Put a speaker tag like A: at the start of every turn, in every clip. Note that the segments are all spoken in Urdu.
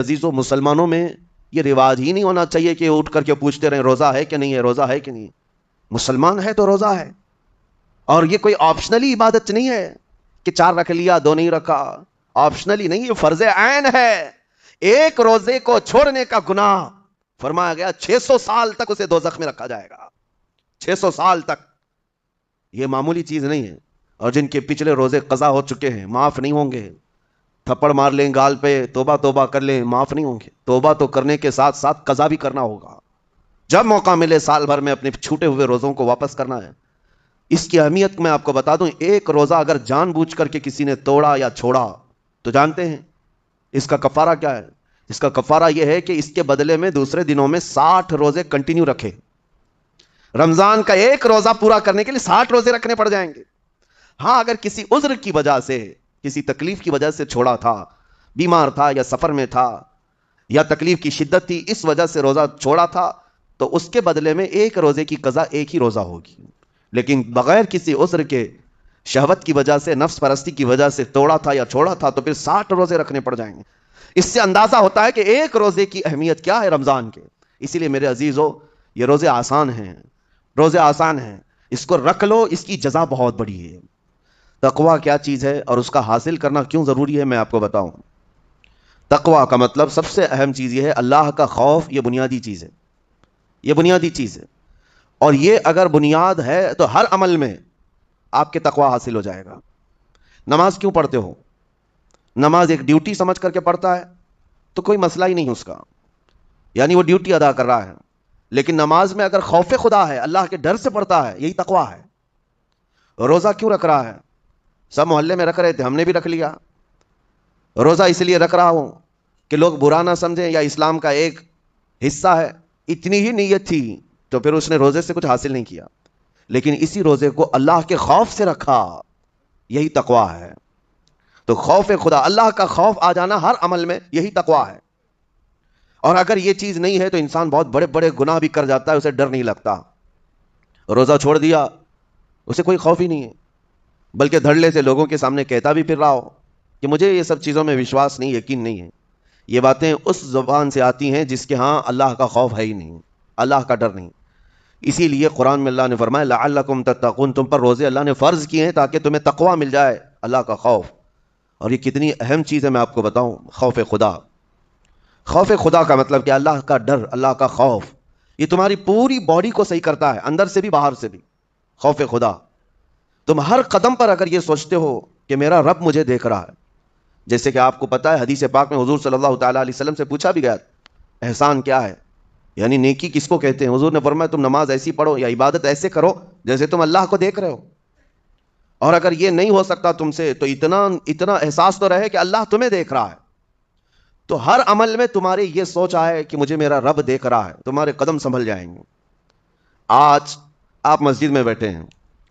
A: عزیزو مسلمانوں میں یہ رواج ہی نہیں ہونا چاہیے کہ اٹھ کر کے پوچھتے رہیں روزہ ہے کہ نہیں ہے، روزہ ہے کہ نہیں. مسلمان ہے تو روزہ ہے. اور یہ کوئی آپشنلی عبادت نہیں ہے کہ 4 رکھ لیا 2 نہیں رکھا. آپشنلی نہیں، یہ فرض عین ہے. ایک روزے کو چھوڑنے کا گناہ فرمایا گیا 600 سال تک اسے دوزخ میں رکھا جائے گا. 600 سال تک. یہ معمولی چیز نہیں ہے. اور جن کے پچھلے روزے قضا ہو چکے ہیں معاف نہیں ہوں گے. تھپڑ مار لیں گال پہ، توبہ توبہ کر لیں، معاف نہیں ہوں گے. توبہ تو کرنے کے ساتھ ساتھ قضا بھی کرنا ہوگا. جب موقع ملے سال بھر میں اپنے چھوٹے ہوئے روزوں کو واپس کرنا ہے. اس کی اہمیت میں آپ کو بتا دوں، ایک روزہ اگر جان بوجھ کر کے کسی نے توڑا یا چھوڑا تو جانتے ہیں اس کا کفارہ کیا ہے؟ اس کا کفارہ یہ ہے کہ اس کے بدلے میں دوسرے دنوں میں 60 روزے کنٹینیو رکھے. رمضان کا ایک روزہ پورا کرنے کے لیے 60 روزے رکھنے پڑ جائیں گے. ہاں اگر کسی عذر کی وجہ سے، کسی تکلیف کی وجہ سے چھوڑا تھا، بیمار تھا یا سفر میں تھا یا تکلیف کی شدت تھی، اس وجہ سے روزہ چھوڑا تھا، تو اس کے بدلے میں ایک روزے کی قضا ایک ہی روزہ ہوگی. لیکن بغیر کسی عذر کے، شہوت کی وجہ سے، نفس پرستی کی وجہ سے توڑا تھا یا چھوڑا تھا تو پھر 60 روزے رکھنے پڑ جائیں گے. اس سے اندازہ ہوتا ہے کہ ایک روزے کی اہمیت کیا ہے رمضان کے. اسی لیے میرے عزیزو، یہ روزے آسان ہیں، روزے آسان ہیں، اس کو رکھ لو، اس کی جزا بہت بڑی ہے. تقویٰ کیا چیز ہے اور اس کا حاصل کرنا کیوں ضروری ہے میں آپ کو بتاؤں. تقویٰ کا مطلب سب سے اہم چیز یہ ہے اللہ کا خوف. یہ بنیادی چیز ہے، یہ بنیادی چیز ہے. اور یہ اگر بنیاد ہے تو ہر عمل میں آپ کے تقویٰ حاصل ہو جائے گا. نماز کیوں پڑھتے ہو؟ نماز ایک ڈیوٹی سمجھ کر کے پڑھتا ہے تو کوئی مسئلہ ہی نہیں اس کا، یعنی وہ ڈیوٹی ادا کر رہا ہے. لیکن نماز میں اگر خوف خدا ہے، اللہ کے ڈر سے پڑھتا ہے، یہی تقویٰ ہے. روزہ کیوں رکھ رہا ہے؟ سب محلے میں رکھ رہے تھے، ہم نے بھی رکھ لیا. روزہ اس لیے رکھ رہا ہوں کہ لوگ برا نہ سمجھیں یا اسلام کا ایک حصہ ہے. اتنی ہی نیت تھی تو پھر اس نے روزے سے کچھ حاصل نہیں کیا، لیکن اسی روزے کو اللہ کے خوف سے رکھا، یہی تقویٰ ہے. تو خوف خدا، اللہ کا خوف آ جانا ہر عمل میں، یہی تقویٰ ہے. اور اگر یہ چیز نہیں ہے تو انسان بہت بڑے بڑے گناہ بھی کر جاتا ہے، اسے ڈر نہیں لگتا. روزہ چھوڑ دیا، اسے کوئی خوف ہی نہیں ہے، بلکہ دھڑلے سے لوگوں کے سامنے کہتا بھی پھر رہا ہو کہ مجھے یہ سب چیزوں میں وشواس نہیں، یقین نہیں ہے. یہ باتیں اس زبان سے آتی ہیں جس کے ہاں اللہ کا خوف ہے ہی نہیں، اللہ کا ڈر نہیں. اسی لیے قرآن میں اللہ نے فرمایا لعلکم تتقون، تم پر روزے اللہ نے فرض کیے ہیں تاکہ تمہیں تقویٰ مل جائے، اللہ کا خوف. اور یہ کتنی اہم چیز ہے میں آپ کو بتاؤں، خوف خدا. خوف خدا کا مطلب کہ اللہ کا ڈر، اللہ کا خوف، یہ تمہاری پوری باڈی کو صحیح کرتا ہے، اندر سے بھی باہر سے بھی. خوف خدا. تم ہر قدم پر اگر یہ سوچتے ہو کہ میرا رب مجھے دیکھ رہا ہے. جیسے کہ آپ کو پتا ہے حدیث پاک میں حضور صلی اللہ تعالیٰ علیہ وسلم سے پوچھا بھی گیا احسان کیا ہے، یعنی نیکی کس کو کہتے ہیں. حضور نے فرمایا تم نماز ایسی پڑھو یا عبادت ایسے کرو جیسے تم اللہ کو دیکھ رہے ہو. اور اگر یہ نہیں ہو سکتا تم سے تو اتنا احساس تو رہے کہ اللہ تمہیں دیکھ رہا ہے. تو ہر عمل میں تمہاری یہ سوچ آئے کہ مجھے میرا رب دیکھ رہا ہے، تمہارے قدم سنبھل جائیں گے. آج آپ مسجد میں بیٹھے ہیں،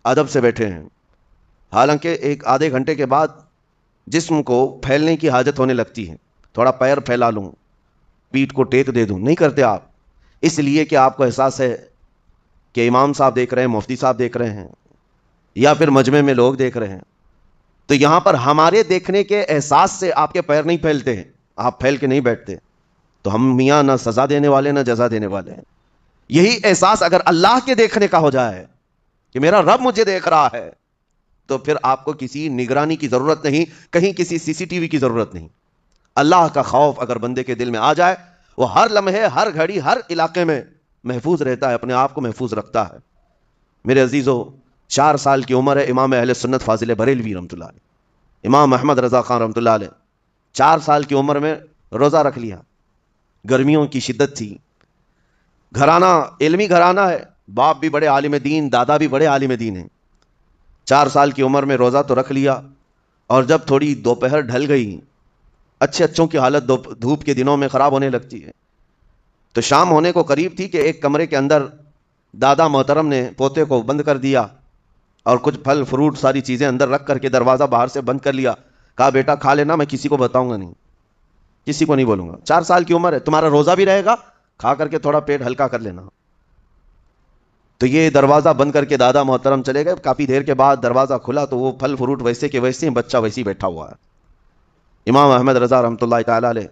A: ادب سے بیٹھے ہیں، حالانکہ ایک آدھے گھنٹے کے بعد جسم کو پھیلنے کی حاجت ہونے لگتی ہے. تھوڑا پیر پھیلا لوں، پیٹھ کو ٹیک دے دوں، نہیں کرتے آپ. اس لیے کہ آپ کو احساس ہے کہ امام صاحب دیکھ رہے ہیں، مفتی صاحب دیکھ رہے ہیں، یا پھر مجمع میں لوگ دیکھ رہے ہیں. تو یہاں پر ہمارے دیکھنے کے احساس سے آپ کے پیر نہیں پھیلتے ہیں، آپ پھیل کے نہیں بیٹھتے. تو ہم میاں نہ سزا دینے والے نہ جزا دینے والے ہیں. یہی احساس اگر اللہ کے دیکھنے کا ہو جائے کہ میرا رب مجھے دیکھ رہا ہے، تو پھر آپ کو کسی نگرانی کی ضرورت نہیں، کہیں کسی CCTV کی ضرورت نہیں. اللہ کا خوف اگر بندے کے دل میں آ جائے، وہ ہر لمحے، ہر گھڑی، ہر علاقے میں محفوظ رہتا ہے، اپنے آپ کو محفوظ رکھتا ہے. میرے عزیزو، 4 سال کی عمر ہے امام اہل سنت فاضل بریلوی رحمۃ اللہ علیہ، امام محمد رضا خان رحمۃ اللہ علیہ، 4 سال کی عمر میں روزہ رکھ لیا. گرمیوں کی شدت تھی، گھرانہ علمی گھرانہ ہے، باپ بھی بڑے عالم دین، دادا بھی بڑے عالم دین ہیں. 4 سال کی عمر میں روزہ تو رکھ لیا، اور جب تھوڑی دوپہر ڈھل گئی، اچھوں کی حالت دھوپ کے دنوں میں خراب ہونے لگتی ہے. تو شام ہونے کو قریب تھی کہ ایک کمرے کے اندر دادا محترم نے پوتے کو بند کر دیا اور کچھ پھل فروٹ ساری چیزیں اندر رکھ کر کے دروازہ باہر سے بند کر لیا. کہا بیٹا کھا لینا، میں کسی کو بتاؤں گا نہیں، کسی کو نہیں بولوں گا. 4 سال کی عمر ہے، تمہارا روزہ بھی رہے گا، کھا کر کے تھوڑا پیٹ ہلکا کر لینا. تو یہ دروازہ بند کر کے دادا محترم چلے گئے. کافی دیر کے بعد دروازہ کھلا تو وہ پھل فروٹ ویسے کے ویسے ہیں، بچہ ویسے ہی بیٹھا ہوا ہے. امام احمد رضا رحمۃ اللہ تعالی علیہ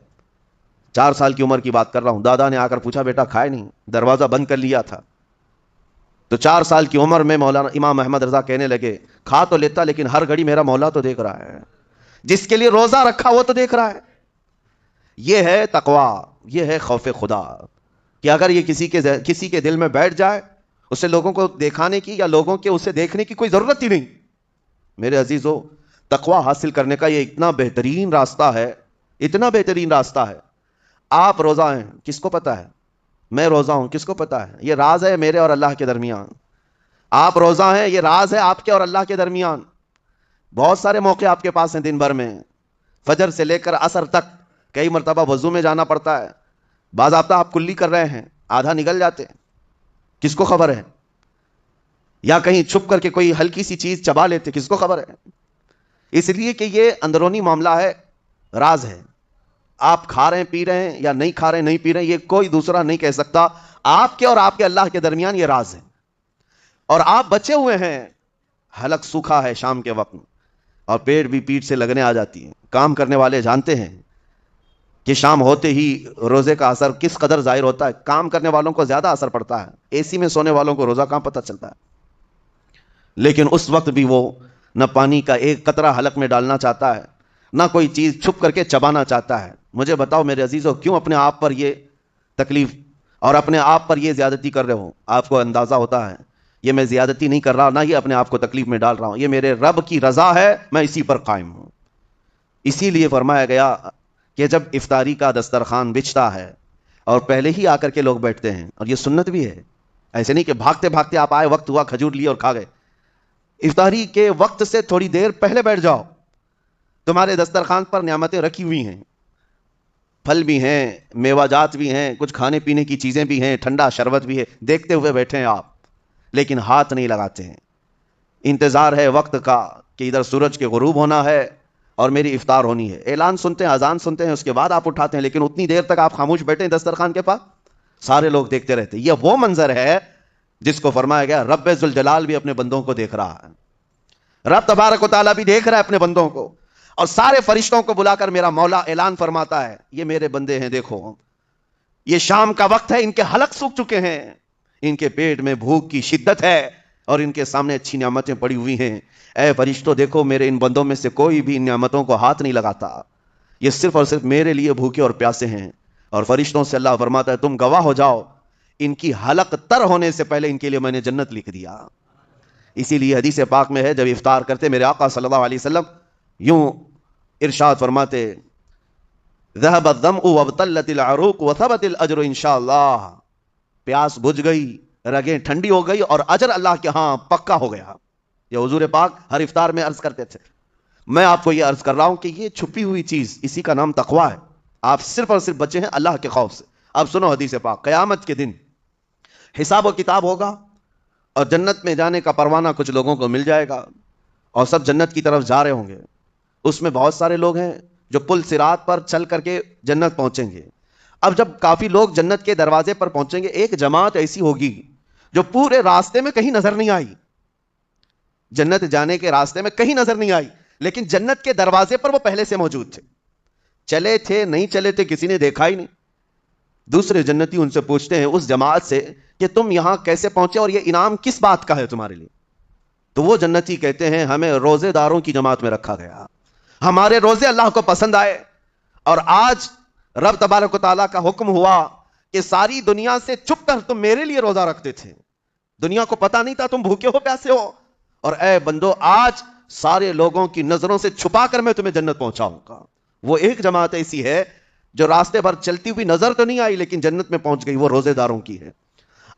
A: 4 سال کی عمر کی بات کر رہا ہوں. دادا نے آ کر پوچھا بیٹا کھائے نہیں؟ دروازہ بند کر لیا تھا. تو 4 سال کی عمر میں مولانا امام احمد رضا کہنے لگے کھا تو لیتا لیکن ہر گھڑی میرا مولا تو دیکھ رہا ہے, جس کے لیے روزہ رکھا وہ تو دیکھ رہا ہے. یہ ہے تقویٰ, یہ ہے خوف خدا, کہ اگر یہ کسی کے دل میں بیٹھ جائے, اسے لوگوں کو دکھانے کی یا لوگوں کے اسے دیکھنے کی کوئی ضرورت ہی نہیں. میرے عزیزو, تقویٰ حاصل کرنے کا یہ اتنا بہترین راستہ ہے, اتنا بہترین راستہ ہے. آپ روزہ ہیں, کس کو پتا ہے؟ میں روزہ ہوں, کس کو پتا ہے؟ یہ راز ہے میرے اور اللہ کے درمیان. آپ روزہ ہیں, یہ راز ہے آپ کے اور اللہ کے درمیان. بہت سارے موقع آپ کے پاس ہیں دن بھر میں, فجر سے لے کر عصر تک کئی مرتبہ وضو میں جانا پڑتا ہے. باضابطہ آپ کلی کر رہے ہیں, آدھا نگل جاتے ہیں, کس کو خبر ہے؟ یا کہیں چھپ کر کے کوئی ہلکی سی چیز چبا لیتے, کس کو خبر ہے؟ اس لیے کہ یہ اندرونی معاملہ ہے, راز ہے. آپ کھا رہے ہیں پی رہے ہیں یا نہیں کھا رہے ہیں نہیں پی رہے ہیں, یہ کوئی دوسرا نہیں کہہ سکتا. آپ کے اور آپ کے اللہ کے درمیان یہ راز ہے. اور آپ بچے ہوئے ہیں, حلق سوکھا ہے شام کے وقت, اور پیٹ بھی پیٹ سے لگنے آ جاتی ہے. کام کرنے والے جانتے ہیں کہ شام ہوتے ہی روزے کا اثر کس قدر ظاہر ہوتا ہے. کام کرنے والوں کو زیادہ اثر پڑتا ہے, اے سی میں سونے والوں کو روزہ کہاں پتہ چلتا ہے. لیکن اس وقت بھی وہ نہ پانی کا ایک قطرہ حلق میں ڈالنا چاہتا ہے, نہ کوئی چیز چھپ کر کے چبانا چاہتا ہے. مجھے بتاؤ میرے عزیزو, کیوں اپنے آپ پر یہ تکلیف اور اپنے آپ پر یہ زیادتی کر رہے ہو؟ آپ کو اندازہ ہوتا ہے یہ میں زیادتی نہیں کر رہا, نہ یہ اپنے آپ کو تکلیف میں ڈال رہا ہوں, یہ میرے رب کی رضا ہے, میں اسی پر قائم ہوں. اسی لیے فرمایا گیا کہ جب افطاری کا دسترخوان بچھتا ہے اور پہلے ہی آ کر کے لوگ بیٹھتے ہیں, اور یہ سنت بھی ہے, ایسے نہیں کہ بھاگتے بھاگتے آپ آئے, وقت ہوا کھجور لیے اور کھا گئے. افطاری کے وقت سے تھوڑی دیر پہلے بیٹھ جاؤ. تمہارے دسترخوان پر نعمتیں رکھی ہوئی ہیں, پھل بھی ہیں, میوہ جات بھی ہیں, کچھ کھانے پینے کی چیزیں بھی ہیں, ٹھنڈا شربت بھی ہے, دیکھتے ہوئے بیٹھے ہیں آپ, لیکن ہاتھ نہیں لگاتے ہیں. انتظار ہے وقت کا کہ ادھر سورج کے غروب ہونا ہے اور میری افطار ہونی ہے. اعلان سنتے ہیں, اذان سنتے ہیں, اس کے بعد آپ اٹھاتے ہیں, لیکن اتنی دیر تک آپ خاموش بیٹھے ہیں دسترخوان کے پاس, سارے لوگ دیکھتے رہتے ہیں. یہ وہ منظر ہے جس کو فرمایا گیا رب ذوالجلال بھی اپنے بندوں کو دیکھ رہا ہے, رب تبارک و تعالیٰ بھی دیکھ رہا ہے اپنے بندوں کو. اور سارے فرشتوں کو بلا کر میرا مولا اعلان فرماتا ہے, یہ میرے بندے ہیں, دیکھو یہ شام کا وقت ہے, ان کے حلق سوکھ چکے ہیں, ان کے پیٹ میں بھوک کی شدت ہے اور ان کے سامنے اچھی نعمتیں پڑی ہوئی ہیں. اے فرشتوں دیکھو, میرے ان بندوں میں سے کوئی بھی ان نعمتوں کو ہاتھ نہیں لگاتا, یہ صرف اور صرف میرے لیے بھوکے اور پیاسے ہیں. اور فرشتوں سے اللہ فرماتا ہے تم گواہ ہو جاؤ, ان کی حلق تر ہونے سے پہلے ان کے لیے میں نے جنت لکھ دیا. اسی لیے حدیث پاک میں ہے, جب افطار کرتے میرے آقا صلی اللہ علیہ وسلم یوں ارشاد فرماتے, ذهب الظمأ وابتلت العروق وثبت الاجر انشاءاللہ, پیاس بجھ گئی, رگیں ٹھنڈی ہو گئی, اور اجر اللہ کے ہاں پکا ہو گیا. یہ حضور پاک ہر افطار میں عرض کرتے تھے. میں آپ کو یہ عرض کر رہا ہوں کہ یہ چھپی ہوئی چیز, اسی کا نام تقویٰ ہے. آپ صرف اور صرف بچے ہیں اللہ کے خوف سے. اب سنو حدیث پاک, قیامت کے دن حساب و کتاب ہوگا اور جنت میں جانے کا پروانہ کچھ لوگوں کو مل جائے گا, اور سب جنت کی طرف جا رہے ہوں گے. اس میں بہت سارے لوگ ہیں جو پل صراط پر چل کر کے جنت پہنچیں گے. اب جب کافی لوگ جنت کے دروازے پر پہنچیں گے, ایک جماعت ایسی ہوگی جو پورے راستے میں کہیں نظر نہیں آئی, جنت جانے کے راستے میں کہیں نظر نہیں آئی, لیکن جنت کے دروازے پر وہ پہلے سے موجود تھے. چلے تھے نہیں چلے تھے کسی نے دیکھا ہی نہیں. دوسرے جنتی ان سے پوچھتے ہیں اس جماعت سے کہ تم یہاں کیسے پہنچے اور یہ انعام کس بات کا ہے تمہارے لیے؟ تو وہ جنتی کہتے ہیں ہمیں روزے داروں کی جماعت میں رکھا گیا, ہمارے روزے اللہ کو پسند آئے, اور آج رب تبارک و تعالیٰ کا حکم ہوا کہ ساری دنیا سے چھپ کر تم میرے لیے روزہ رکھتے تھے, دنیا کو پتا نہیں تھا تم بھوکے ہو پیاسے ہو, اور اے بندو آج سارے لوگوں کی نظروں سے چھپا کر میں تمہیں جنت پہنچاؤں گا. وہ ایک جماعت ایسی ہے جو راستے پر چلتی ہوئی نظر تو نہیں آئی لیکن جنت میں پہنچ گئی, وہ روزے داروں کی ہے.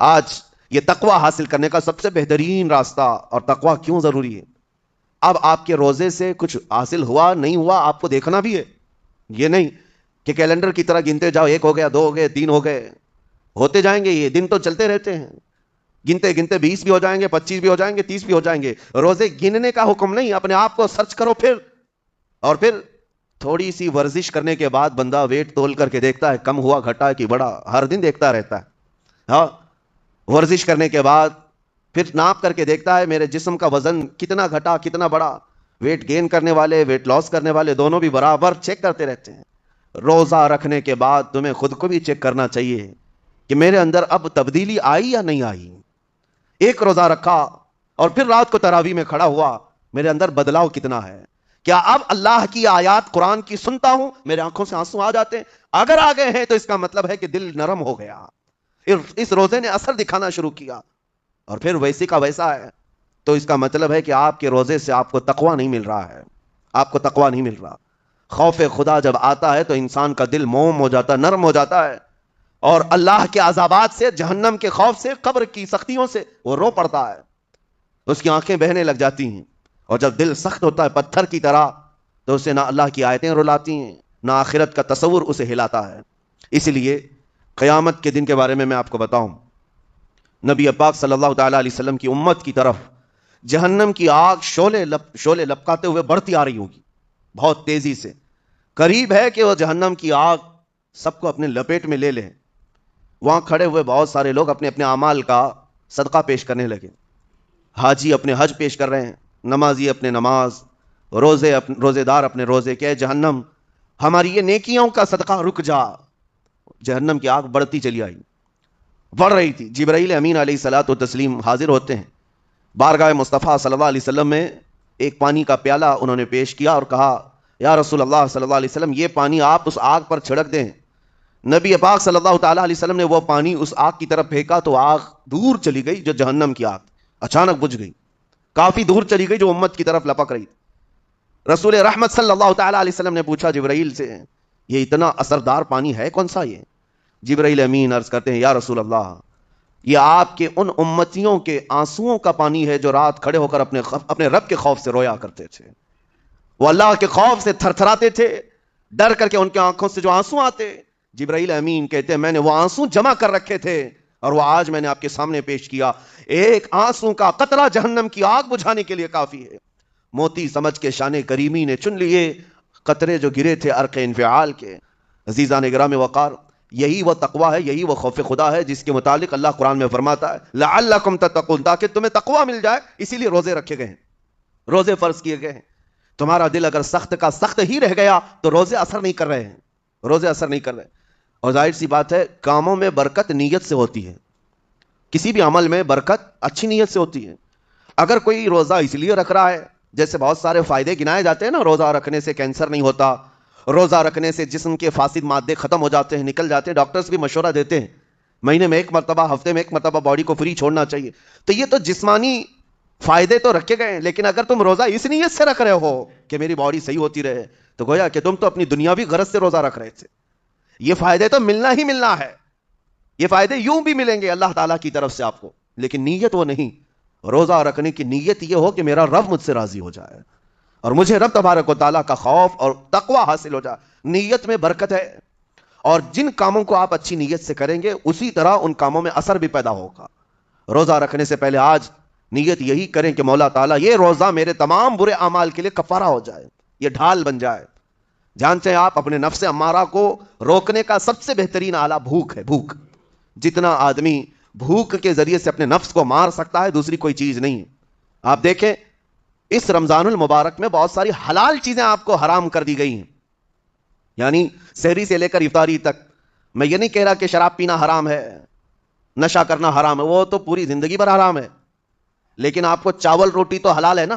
A: آج یہ تقویٰ حاصل کرنے کا سب سے بہترین راستہ, اور تقویٰ کیوں ضروری ہے. اب آپ کے روزے سے کچھ حاصل ہوا نہیں ہوا آپ کو دیکھنا بھی ہے, یہ نہیں کہ کیلنڈر کی طرح گنتے جاؤ, 1 ہو گیا 2 ہو گئے 3 ہو گئے, ہوتے جائیں گے, یہ دن تو چلتے رہتے ہیں, گنتے گنتے 20 بھی ہو جائیں گے, 25 بھی ہو جائیں گے, 30 بھی ہو جائیں گے. روزے گننے کا حکم نہیں, اپنے آپ کو سرچ کرو پھر, اور پھر تھوڑی سی ورزش کرنے کے بعد بندہ ویٹ تول کر کے دیکھتا ہے کم ہوا گھٹا کہ بڑا, ہر دن دیکھتا رہتا ہے. ہاں, ورزش کرنے کے بعد پھر ناپ کر کے دیکھتا ہے میرے جسم کا وزن کتنا گھٹا کتنا بڑا. ویٹ گین کرنے والے ویٹ لاس کرنے والے دونوں بھی برابر چیک کرتے رہتے ہیں. روزہ رکھنے کے بعد تمہیں خود کو بھی چیک کرنا چاہیے کہ میرے اندر اب تبدیلی آئی یا نہیں آئی. ایک روزہ رکھا اور پھر رات کو تراویح میں کھڑا ہوا, میرے اندر بدلاؤ کتنا ہے؟ کیا اب اللہ کی آیات قرآن کی سنتا ہوں, میرے آنکھوں سے آنسو آ جاتے ہیں؟ اگر آ گئے ہیں تو اس کا مطلب ہے کہ دل نرم ہو گیا, اس روزے نے اثر دکھانا شروع کیا, اور پھر ویسی کا ویسا ہے, تو اس کا مطلب ہے کہ آپ کے روزے سے آپ کو تقویٰ نہیں مل رہا ہے, آپ کو تقویٰ نہیں مل رہا. خوف خدا جب آتا ہے تو انسان کا دل موم ہو جاتا ہے, نرم ہو جاتا ہے, اور اللہ کے عذابات سے, جہنم کے خوف سے, قبر کی سختیوں سے وہ رو پڑتا ہے, اس کی آنکھیں بہنے لگ جاتی ہیں. اور جب دل سخت ہوتا ہے پتھر کی طرح, تو اسے نہ اللہ کی آیتیں رلاتی ہیں, نہ آخرت کا تصور اسے ہلاتا ہے. اس لیے قیامت کے دن کے بارے میں آپ کو بتاؤں, نبی پاک صلی اللہ تعالیٰ علیہ وسلم کی امت کی طرف جہنم کی آگ شعلے لپکاتے ہوئے بڑھتی آ رہی ہوگی بہت تیزی سے. قریب ہے کہ وہ جہنم کی آگ سب کو اپنے لپیٹ میں لے لیں. وہاں کھڑے ہوئے بہت سارے لوگ اپنے اپنے اعمال کا صدقہ پیش کرنے لگے. حاجی اپنے حج پیش کر رہے ہیں, نمازی اپنے نماز, روزے دار اپنے روزے. کہ جہنم ہماری یہ نیکیوں کا صدقہ رک جا. جہنم کی آگ بڑھتی چلی آئی, بڑھ رہی تھی. جبرائیل امین علیہ الصلوۃ والتسلیم حاضر ہوتے ہیں بارگاہ مصطفیٰ صلی اللہ علیہ وسلم میں. ایک پانی کا پیالہ انہوں نے پیش کیا اور کہا, یا رسول اللہ صلی اللہ علیہ وسلم, یہ پانی آپ اس آگ پر چھڑک دیں. نبی پاک صلی اللہ تعالیٰ علیہ وسلم نے وہ پانی اس آگ کی طرف پھینکا تو آگ دور چلی گئی, جو جہنم کی آگ اچانک بجھ گئی, کافی دور چلی گئی, جو امت کی طرف لپک رہی. رسول رحمت صلی اللہ تعالیٰ علیہ وسلم نے پوچھا جبرائیل سے, یہ اتنا اثردار پانی ہے کون سا یہ؟ جبرائیل امین عرض کرتے ہیں, یا رسول اللہ, یہ آپ کے ان امتیوں کے آنسوؤں کا پانی ہے جو رات کھڑے ہو کر اپنے رب کے خوف سے رویا کرتے تھے. وہ اللہ کے خوف سے تھر تھراتے تھے, ڈر کر کے ان کی آنکھوں سے جو آنسو آتے. جبرائیل امین کہتے ہیں, میں نے وہ آنسو جمع کر رکھے تھے اور وہ آج میں نے آپ کے سامنے پیش کیا. ایک آنسو کا قطرہ جہنم کی آگ بجھانے کے لیے کافی ہے. موتی سمجھ کے شان کریمی نے چن لیے قطرے جو گرے تھے عرق انفعال کے. عزیزان گرامی وقار, یہی وہ تقویٰ ہے, یہی وہ خوف خدا ہے جس کے متعلق اللہ قرآن میں فرماتا ہے, لعلکم تتقون, تاکہ تمہیں تقویٰ مل جائے. اسی لیے روزے رکھے گئے ہیں, روزے فرض کیے گئے ہیں. تمہارا دل اگر سخت کا سخت ہی رہ گیا تو روزے اثر نہیں کر رہے ہیں, روزے اثر نہیں کر رہے. اور ظاہر سی بات ہے, کاموں میں برکت نیت سے ہوتی ہے. کسی بھی عمل میں برکت اچھی نیت سے ہوتی ہے. اگر کوئی روزہ اس لیے رکھ رہا ہے, جیسے بہت سارے فائدے گنائے جاتے ہیں نا, روزہ رکھنے سے کینسر نہیں ہوتا, روزہ رکھنے سے جسم کے فاسد مادے ختم ہو جاتے ہیں, نکل جاتے ہیں, ڈاکٹرز بھی مشورہ دیتے ہیں مہینے میں ایک مرتبہ, ہفتے میں ایک مرتبہ باڈی کو فری چھوڑنا چاہیے. تو یہ تو جسمانی فائدے تو رکھے گئے ہیں, لیکن اگر تم روزہ اس نیت سے رکھ رہے ہو کہ میری باڈی صحیح ہوتی رہے, تو گویا کہ تم تو اپنی دنیاوی غرض سے روزہ رکھ رہے تھے. یہ فائدے تو ملنا ہی ملنا ہے, یہ فائدے یوں بھی ملیں گے اللہ تعالیٰ کی طرف سے آپ کو, لیکن نیت وہ نہیں. روزہ رکھنے کی نیت یہ ہو کہ میرا رب مجھ سے راضی ہو جائے اور مجھے رب تبارک و تعالیٰ کا خوف اور تقویٰ حاصل ہو جائے. نیت میں برکت ہے, اور جن کاموں کو آپ اچھی نیت سے کریں گے اسی طرح ان کاموں میں اثر بھی پیدا ہوگا. روزہ رکھنے سے پہلے آج نیت یہی کریں کہ مولا تعالیٰ یہ روزہ میرے تمام برے اعمال کے لیے کفارہ ہو جائے, یہ ڈھال بن جائے. جانتے ہیں آپ, اپنے نفس امارہ کو روکنے کا سب سے بہترین آلہ بھوک ہے. بھوک, جتنا آدمی بھوک کے ذریعے سے اپنے نفس کو مار سکتا ہے, دوسری کوئی چیز نہیں. آپ دیکھیں اس رمضان المبارک میں بہت ساری حلال چیزیں آپ کو حرام کر دی گئی ہیں, یعنی سحری سے لے کر افطاری تک. میں یہ نہیں کہہ رہا کہ شراب پینا حرام ہے, نشہ کرنا حرام ہے, وہ تو پوری زندگی پر حرام ہے. لیکن آپ کو چاول روٹی تو حلال ہے نا,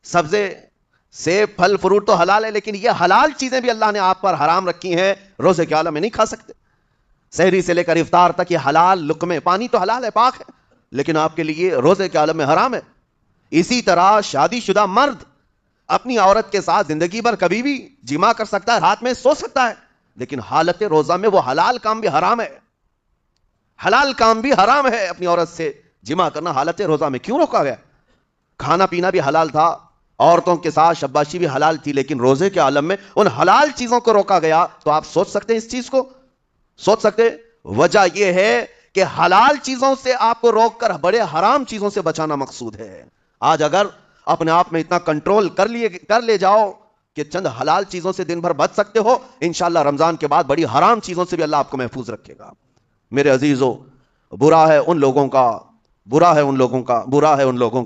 A: سبزے سیب پھل فروٹ تو حلال ہے, لیکن یہ حلال چیزیں بھی اللہ نے آپ پر حرام رکھی ہیں, روزے کے عالم میں نہیں کھا سکتے. سحری سے لے کر افطار تک یہ حلال لقمے, پانی تو حلال ہے, پاک ہے, لیکن آپ کے لیے روزے کے عالم میں حرام ہے. اسی طرح شادی شدہ مرد اپنی عورت کے ساتھ زندگی بھر کبھی بھی جمع کر سکتا ہے, رات میں سو سکتا ہے, لیکن حالت روزہ میں وہ حلال کام بھی حرام ہے. حلال کام بھی حرام ہے, اپنی عورت سے جمع کرنا حالت روزہ میں کیوں روکا گیا؟ کھانا پینا بھی حلال تھا, عورتوں کے ساتھ شباشی بھی حلال تھی, لیکن روزے کے عالم میں ان حلال چیزوں کو روکا گیا. تو آپ سوچ سکتے ہیں اس چیز کو, سوچ سکتے. وجہ یہ ہے کہ حلال چیزوں سے آپ کو روک کر بڑے حرام چیزوں سے بچانا مقصود ہے. آج اگر اپنے آپ میں اتنا کنٹرول کر لے جاؤ کہ چند حلال چیزوں سے دن بھر بچ سکتے ہو, انشاءاللہ رمضان کے بعد بڑی حرام چیزوں سے بھی اللہ آپ کو محفوظ رکھے گا. میرے عزیزو, برا ہے ان لوگوں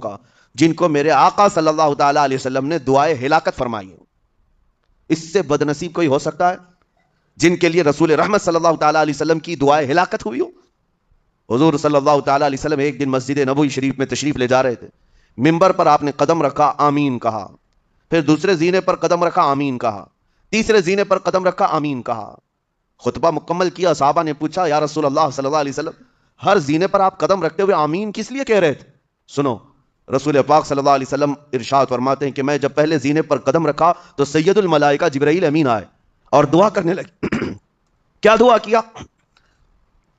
A: کا جن کو میرے آقا صلی اللہ تعالیٰ علیہ وسلم نے دعائے ہلاکت فرمائی. اس سے بدنصیب کوئی ہو سکتا ہے؟ جن کے لیے رسول رحمت صلی اللہ تعالیٰ علیہ وسلم کی دعائے ہلاکت ہوئی ہو. حضور صلی اللہ تعالیٰ علیہ وسلم ایک دن مسجد نبوی شریف میں تشریف لے جا رہے تھے. ممبر پر آپ نے قدم رکھا, آمین کہا. پھر دوسرے زینے پر قدم رکھا, آمین کہا. تیسرے زینے پر قدم رکھا, آمین کہا. خطبہ مکمل کیا. صحابہ نے پوچھا, یا رسول اللہ صلی اللہ علیہ وسلم, ہر زینے پر آپ قدم رکھتے ہوئے آمین کس لیے کہہ رہے تھے؟ سنو, رسول پاک صلی اللہ علیہ وسلم ارشاد فرماتے ہیں کہ میں جب پہلے زینے پر قدم رکھا تو سید الملائکہ جبرائیل امین آئے اور دعا کرنے لگے. کیا دعا کیا؟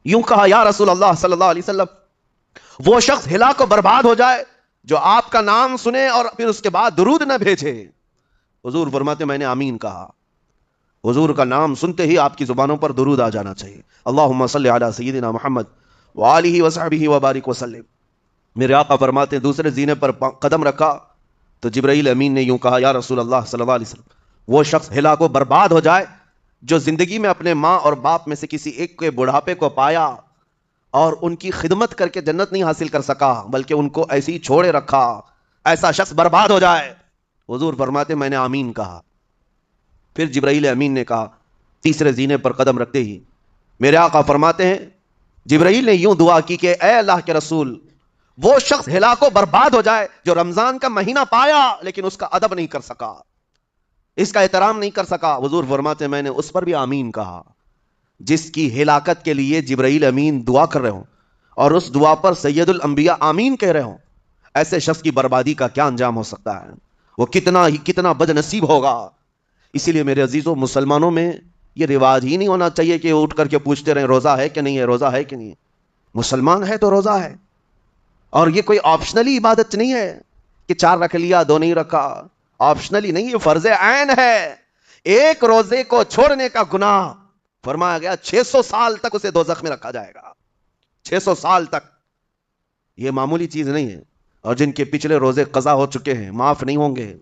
A: یوں کہا, یا رسول اللہ صلی اللہ علیہ وسلم, وہ شخص ہلاک و برباد ہو جائے جو آپ کا نام سنے اور پھر اس کے بعد درود نہ بھیجے. حضور فرماتے میں نے آمین کہا. حضور کا نام سنتے ہی آپ کی زبانوں پر درود آ جانا چاہیے. اللہم صلی علی سیدنا محمد وآلہ وصحبہ وبارک وسلم. میرے آقا فرماتے ہیں دوسرے زینے پر قدم رکھا تو جبرائیل امین نے یوں کہا, یا رسول اللہ صلی اللہ علیہ وسلم, وہ شخص ہلاک و برباد ہو جائے جو زندگی میں اپنے ماں اور باپ میں سے کسی ایک کے بڑھاپے کو پایا اور ان کی خدمت کر کے جنت نہیں حاصل کر سکا بلکہ ان کو ایسے ہی چھوڑے رکھا, ایسا شخص برباد ہو جائے. حضور فرماتے میں نے آمین کہا. پھر جبرائیل امین نے کہا تیسرے زینے پر قدم رکھتے ہی. میرے آقا فرماتے ہیں جبرائیل نے یوں دعا کی کہ اے اللہ کے رسول, وہ شخص ہلاک و برباد ہو جائے جو رمضان کا مہینہ پایا لیکن اس کا ادب نہیں کر سکا, اس کا احترام نہیں کر سکا. حضور فرماتے میں نے اس پر بھی آمین کہا. جس کی ہلاکت کے لیے جبرائیل امین دعا کر رہے ہوں اور اس دعا پر سید الانبیاء آمین کہہ رہے ہوں, ایسے شخص کی بربادی کا کیا انجام ہو سکتا ہے؟ وہ کتنا بد نصیب ہوگا. اسی لیے میرے عزیزوں, مسلمانوں میں یہ رواج ہی نہیں ہونا چاہیے کہ اٹھ کر کے پوچھتے رہیں روزہ ہے کہ نہیں ہے, روزہ ہے کہ نہیں ہے. مسلمان ہے تو روزہ ہے, اور یہ کوئی آپشنلی عبادت نہیں ہے کہ 4 رکھ لیا 2 نہیں رکھا. آپشنلی نہیں, یہ فرض عین ہے. ایک روزے کو چھوڑنے کا گناہ فرمایا گیا 600 سال تک اسے دوزخ میں رکھا جائے گا. 600 سال تک. یہ معمولی چیز نہیں ہے. اور جن کے پچھلے روزے قضا ہو چکے ہیں معاف نہیں ہوں گے.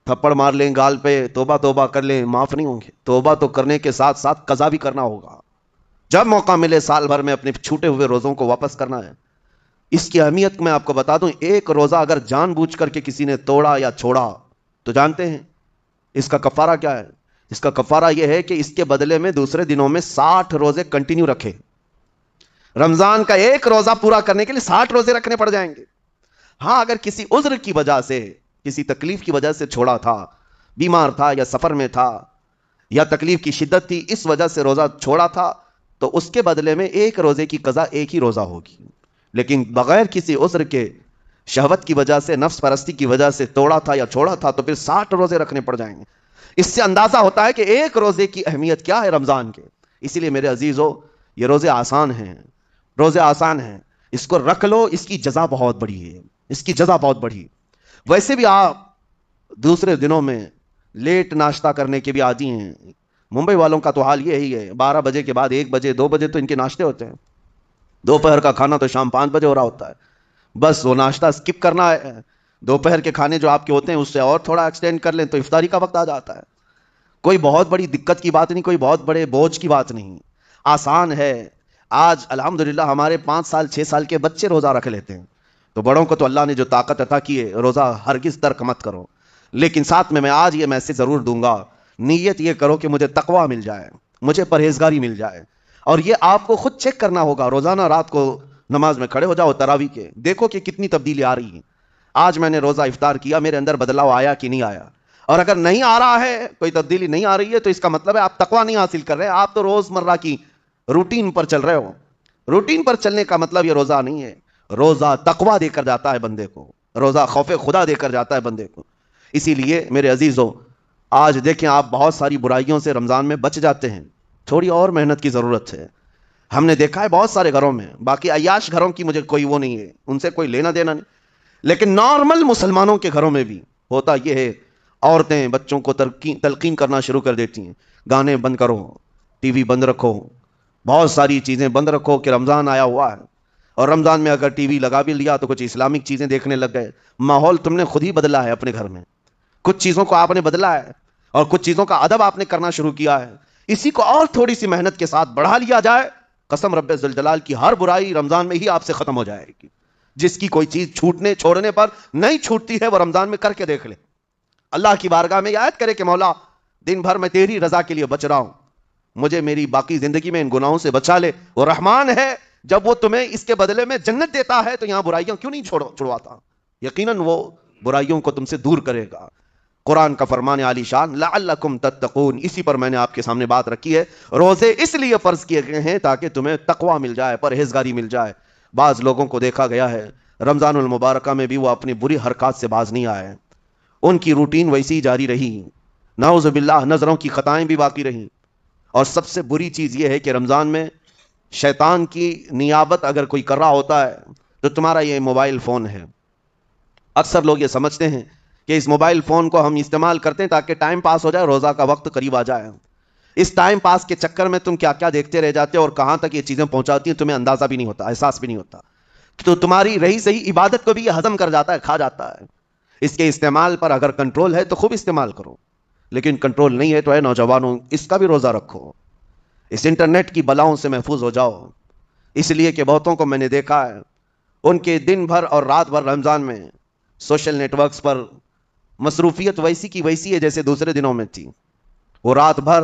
A: تھپڑ مار لیں گال پہ, توبہ کر لیں, معاف نہیں ہوں گے. توبہ تو کرنے کے ساتھ ساتھ قضا بھی کرنا ہوگا. جب موقع ملے سال بھر میں اپنے چھوٹے ہوئے روزوں کو واپس کرنا ہے. اس کی اہمیت میں آپ کو بتا دوں, ایک روزہ اگر جان بوجھ کر کے کسی نے توڑا یا چھوڑا تو جانتے ہیں اس کا کفارہ کیا ہے؟ اس کا کفارہ یہ ہے کہ اس کے بدلے میں دوسرے دنوں میں 60 روزے کنٹینیو رکھے. رمضان کا ایک روزہ پورا کرنے کے لیے 60 روزے رکھنے پڑ جائیں گے. ہاں, اگر کسی عذر کی وجہ سے, کسی تکلیف کی وجہ سے چھوڑا تھا, بیمار تھا یا سفر میں تھا یا تکلیف کی شدت تھی, اس وجہ سے روزہ چھوڑا تھا, تو اس کے بدلے میں ایک روزے کی قضا ایک ہی روزہ ہوگی. لیکن بغیر کسی عذر کے, شہوت کی وجہ سے, نفس پرستی کی وجہ سے توڑا تھا یا چھوڑا تھا تو پھر 60 روزے رکھنے پڑ جائیں گے. اس سے اندازہ ہوتا ہے کہ ایک روزے کی اہمیت کیا ہے رمضان کے. اسی لیے میرے عزیزو, یہ روزے آسان ہیں, روزے آسان ہیں, اس کو رکھ لو, اس کی جزا بہت بڑی ہے, اس کی جزا بہت بڑی. ویسے بھی آپ دوسرے دنوں میں لیٹ ناشتہ کرنے کے بھی عادی ہیں. ممبئی والوں کا تو حال یہی ہے, 12 بجے کے بعد 1 بجے 2 بجے تو ان کے ناشتے ہوتے ہیں. دوپہر کا کھانا تو شام 5 بجے ہو رہا ہوتا ہے. بس وہ ناشتہ اسکپ کرنا ہے. دوپہر کے کھانے جو آپ کے ہوتے ہیں اس سے اور تھوڑا ایکسٹینڈ کر لیں تو افطاری کا وقت آ جاتا ہے. کوئی بہت بڑی دقت کی بات نہیں, کوئی بہت بڑے بوجھ کی بات نہیں, آسان ہے. آج الحمدللہ ہمارے 5 سال 6 سال کے بچے روزہ رکھ لیتے ہیں. تو بڑوں کو تو اللہ نے جو طاقت عطا کی ہے, روزہ ہرگز ترک مت کرو. لیکن ساتھ میں آج یہ میسج ضرور دوں گا, نیت یہ کرو کہ مجھے تقویٰ مل جائے, مجھے پرہیزگاری مل جائے. اور یہ آپ کو خود چیک کرنا ہوگا. روزانہ رات کو نماز میں کھڑے ہو جاؤ تراویح کے, دیکھو کہ کتنی تبدیلی آ رہی ہے. آج میں نے روزہ افطار کیا, میرے اندر بدلاؤ آیا کہ نہیں آیا؟ اور اگر نہیں آ رہا ہے, کوئی تبدیلی نہیں آ رہی ہے, تو اس کا مطلب ہے آپ تقویٰ نہیں حاصل کر رہے. آپ تو روز مرہ کی روٹین پر چل رہے ہو. روٹین پر چلنے کا مطلب یہ روزہ نہیں ہے. روزہ تقویٰ دے کر جاتا ہے بندے کو, روزہ خوف خدا دے کر جاتا ہے بندے کو. اسی لیے میرے عزیزو, آج دیکھیں آپ بہت ساری برائیوں سے رمضان میں بچ جاتے ہیں. تھوڑی اور محنت کی ضرورت ہے. ہم نے دیکھا ہے بہت سارے گھروں میں, باقی عیاش گھروں کی مجھے کوئی وہ نہیں ہے, ان سے کوئی لینا دینا نہیں, لیکن نارمل مسلمانوں کے گھروں میں بھی ہوتا یہ ہے, عورتیں بچوں کو تلقین کرنا شروع کر دیتی ہیں, گانے بند کرو, ٹی وی بند رکھو, بہت ساری چیزیں بند رکھو کہ رمضان آیا ہوا ہے. اور رمضان میں اگر ٹی وی لگا بھی لیا تو کچھ اسلامک چیزیں دیکھنے لگ گئے. ماحول تم نے خود ہی بدلا ہے اپنے گھر میں, کچھ چیزوں کو آپ نے بدلا ہے اور کچھ چیزوں کا ادب آپ نے کرنا شروع کیا ہے. اسی کو اور تھوڑی سی محنت کے ساتھ بڑھا لیا جائے, قسم رب ذوالجلال کی ہر برائی رمضان میں ہی آپ سے ختم ہو جائے گی. جس کی کوئی چیز چھوڑنے پر نہیں چھوٹتی ہے وہ رمضان میں کر کے دیکھ لے. اللہ کی بارگاہ میں یاد کرے کہ مولا دن بھر میں تیری رضا کے لیے بچ رہا ہوں, مجھے میری باقی زندگی میں ان گناہوں سے بچا لے. وہ رحمان ہے، جب وہ تمہیں اس کے بدلے میں جنت دیتا ہے تو یہاں برائیاں کیوں نہیں چھڑواتا؟ یقیناً وہ برائیوں کو تم سے دور کرے گا. قرآن کا فرمان عالی شان لعلکم تتقون، اسی پر میں نے آپ کے سامنے بات رکھی ہے. روزے اس لیے فرض کیے گئے ہیں تاکہ تمہیں تقوی مل جائے، پرہیزگاری مل جائے. بعض لوگوں کو دیکھا گیا ہے رمضان المبارکہ میں بھی وہ اپنی بری حرکات سے باز نہیں آئے، ان کی روٹین ویسی ہی جاری رہی، نعوذ باللہ نظروں کی خطائیں بھی باقی رہیں. اور سب سے بری چیز یہ ہے کہ رمضان میں شیطان کی نیابت اگر کوئی کر رہا ہوتا ہے تو تمہارا یہ موبائل فون ہے. اکثر لوگ یہ سمجھتے ہیں کہ اس موبائل فون کو ہم استعمال کرتے ہیں تاکہ ٹائم پاس ہو جائے، روزہ کا وقت قریب آ جائے. اس ٹائم پاس کے چکر میں تم کیا کیا دیکھتے رہ جاتے ہو اور کہاں تک یہ چیزیں پہنچاتی ہیں تمہیں اندازہ بھی نہیں ہوتا، احساس بھی نہیں ہوتا. تو تمہاری رہی صحیح عبادت کو بھی یہ ہضم کر جاتا ہے، کھا جاتا ہے. اس کے استعمال پر اگر کنٹرول ہے تو خوب استعمال کرو، لیکن کنٹرول نہیں ہے تو اے نوجوانوں اس کا بھی روزہ رکھو. اس انٹرنیٹ کی بلاؤں سے محفوظ ہو جاؤ، اس لیے کہ بہتوں کو میں نے دیکھا ہے ان کے دن بھر اور رات بھر رمضان میں سوشل نیٹ ورکس پر مصروفیت ویسی کی ویسی ہے جیسے دوسرے دنوں میں تھی. وہ رات بھر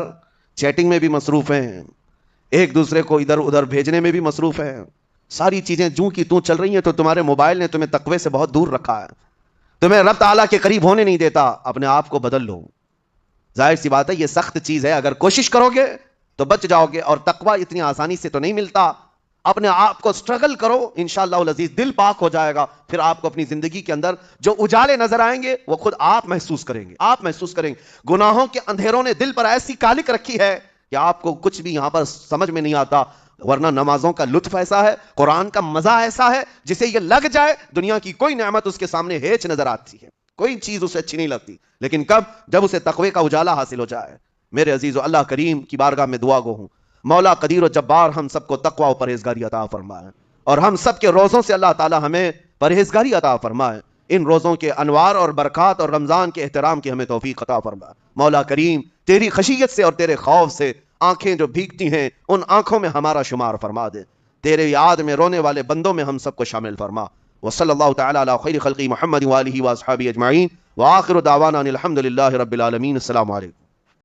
A: چیٹنگ میں بھی مصروف ہیں، ایک دوسرے کو ادھر ادھر بھیجنے میں بھی مصروف ہیں. ساری چیزیں جوں کی توں چل رہی ہیں تو تمہارے موبائل نے تمہیں تقوی سے بہت دور رکھا ہے، تمہیں رب تعالیٰ کے قریب ہونے نہیں دیتا. اپنے آپ کو بدل لو. ظاہر سی بات ہے یہ سخت چیز ہے، اگر کوشش کرو گے تو بچ جاؤ گے، اور تقوی اتنی آسانی سے تو نہیں ملتا. اپنے آپ کو سٹرگل کرو، انشاءاللہ العزیز دل پاک ہو جائے گا. پھر آپ کو اپنی زندگی کے اندر جو اجالے نظر آئیں گے وہ خود آپ محسوس کریں گے. آپ محسوس کریں گے گناہوں کے اندھیروں نے دل پر ایسی کالک رکھی ہے کہ آپ کو کچھ بھی یہاں پر سمجھ میں نہیں آتا. ورنہ نمازوں کا لطف ایسا ہے، قرآن کا مزہ ایسا ہے، جسے یہ لگ جائے دنیا کی کوئی نعمت اس کے سامنے ہیچ نظر آتی ہے، کوئی چیز اسے اچھی نہیں لگتی. لیکن کب؟ جب اسے تقوی کا اجالا حاصل ہو جائے. میرے عزیزو، اللہ کریم کی بارگاہ میں دعا گو ہوں، مولا قدیر و جبار ہم سب کو تقوی و پرہیزگاری عطا فرمائے، اور ہم سب کے روزوں سے اللہ تعالی ہمیں پرہیزگاری عطا فرمائے. ان روزوں کے انوار اور برکات اور رمضان کے احترام کی ہمیں توفیق عطا فرمائے. مولا کریم تیری خشیت سے اور تیرے خوف سے آنکھیں جو بھیگتی ہیں ان آنکھوں میں ہمارا شمار فرما دے. تیرے یاد میں رونے والے بندوں میں ہم سب کو شامل فرما. وصلی اللہ تعالی علی خیر خلقی محمد وآلہ واصحابہ اجمعین، وآخر دعوانا ان الحمد للہ رب العالمین. السلام علیکم.